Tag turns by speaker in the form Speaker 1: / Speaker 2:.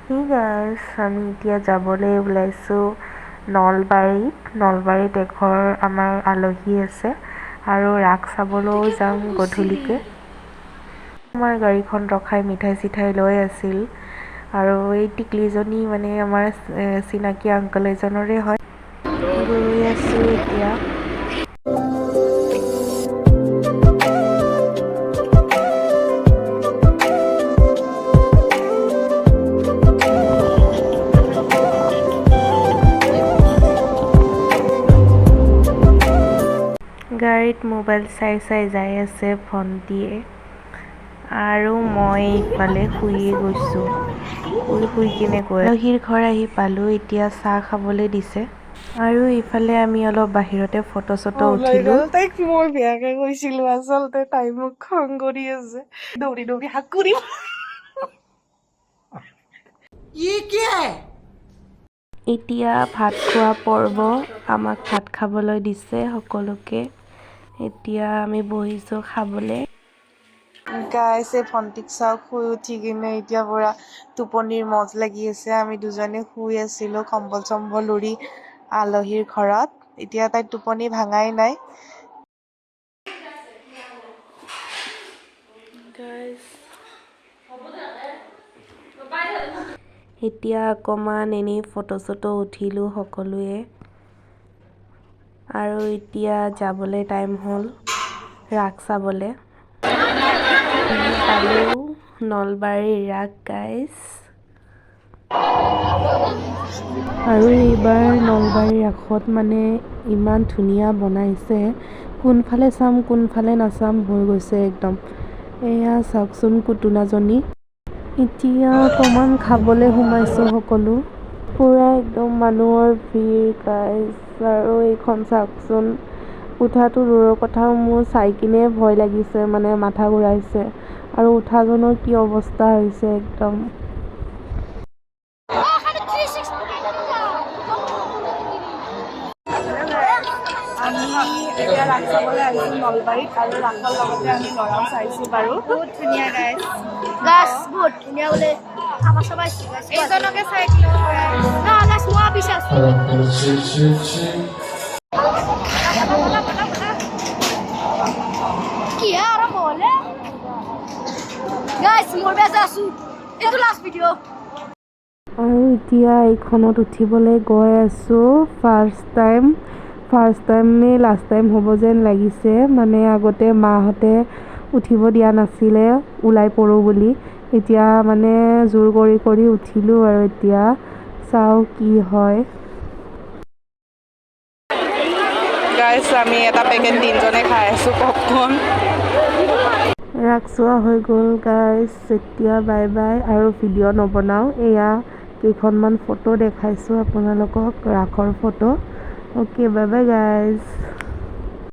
Speaker 1: Hey guys, আমি এতিয়া যাবলৈ ওলাইছোঁ নলবাৰীত এঘৰ আমাৰ আলহী আছে আৰু ৰাস চাবলৈও যাম গধূলিকে। আমাৰ গাড়ীখন ৰখাই মিঠাই চিঠাই লৈ আছিল আৰু এই টিকলিজনী মানে আমাৰ চিনাকি আংকল এজনৰে হয়। গৈ আছোঁ এতিয়া। গাড়ীত মোবাইল চাই যাই আছে ভণ্টিয়ে আৰু মই ইফালে শুইয়ে গৈছোঁ। শুই কিনে গৈ আলহীৰ ঘৰ আহি পালোঁ। এতিয়া চাহ খাবলৈ দিছে আৰু ইফালে আমি অলপ বাহিৰতে ফটো চটো উঠিলোঁ।
Speaker 2: তাইক মই বেয়াকে কৈছিলোঁ, আচলতে তাই মোক খং কৰি আছে। দৌৰি দৌৰি হাত কৰি
Speaker 1: এতিয়া ভাত খোৱা পৰ্ব। আমাক ভাত খাবলৈ দিছে সকলোকে। এতিয়া আমি বহিছোঁ খাবলৈ।
Speaker 2: গাইছ, এই ভণ্টিক চাওক, শুই উঠি কিনে এতিয়া পুৰা টোপনিৰ মজ লাগি আছে। আমি দুজনী শুই আছিলোঁ কম্বল চম্বল উৰি আলহীৰ ঘৰত। এতিয়া তাই টোপনি ভাঙাই নাই।
Speaker 1: এতিয়া অকণমান এনেই ফটো চটো উঠিলোঁ সকলোৱে আৰু এতিয়া যাবলৈ টাইম হ'ল ৰাস চাবলৈ। পালোঁ নলবাৰীৰ ৰাস গাইছ। আৰু এইবাৰ নলবাৰীৰ ৰাসত মানে ইমান ধুনীয়া বনাইছে, কোনফালে চাম কোনফালে নাচাম হৈ গৈছে একদম। এয়া চাওকচোন পুতলাজনী। এতিয়া অকণমান খাবলৈ সোমাইছোঁ সকলো। পূৰা একদম মানুহৰ ভিৰ গাইছ। আৰু এইখন চাওকচোন, উঠাটো দূৰৰ কথা, মোৰ চাই কিনে ভয় লাগিছে, মানে মাথা ঘূৰাইছে। আৰু উঠাজনৰ কি অৱস্থা হৈছে একদম।
Speaker 2: আমি এতিয়া ৰাস চাবলৈ আহিছোঁ নলবাৰীত আৰু ৰাসৰ লগতে আমি ল'ৰাও চাইছোঁ বাৰু।
Speaker 3: বহুত ধুনীয়া গাইছ, বহুত ধুনীয়া বোলে। এইজনকে চাই কি আৰম্ভ হ'লে গাইছ, মোৰ বেজা আছোঁ। এইটো লাষ্ট ভিডিঅ'।
Speaker 1: আৰু এতিয়া এইখনত উঠিবলৈ গৈ আছোঁ। ফাৰ্ষ্ট টাইম লাষ্ট টাইম হ'ব যেন লাগিছে। মানে আগতে মাহঁতে উঠিব দিয়া নাছিলে ওলাই পৰোঁ বুলি, এতিয়া মানে জোৰ কৰি উঠিলোঁ আৰু এতিয়া চাওঁ কি হয়।
Speaker 2: গাইছ, আমি এটা পেকেট তিনিজনে খাই আছোঁ পপকৰ্ণ।
Speaker 1: ৰাস চোৱা হৈ গ'ল গাইছ। এতিয়া বাই বাই আৰু ভিডিঅ' নবনাওঁ। এয়া কেইখনমান ফটো দেখাইছোঁ আপোনালোকক, ৰাসৰ ফটো। অ'কে, বাই বাই গাইছ।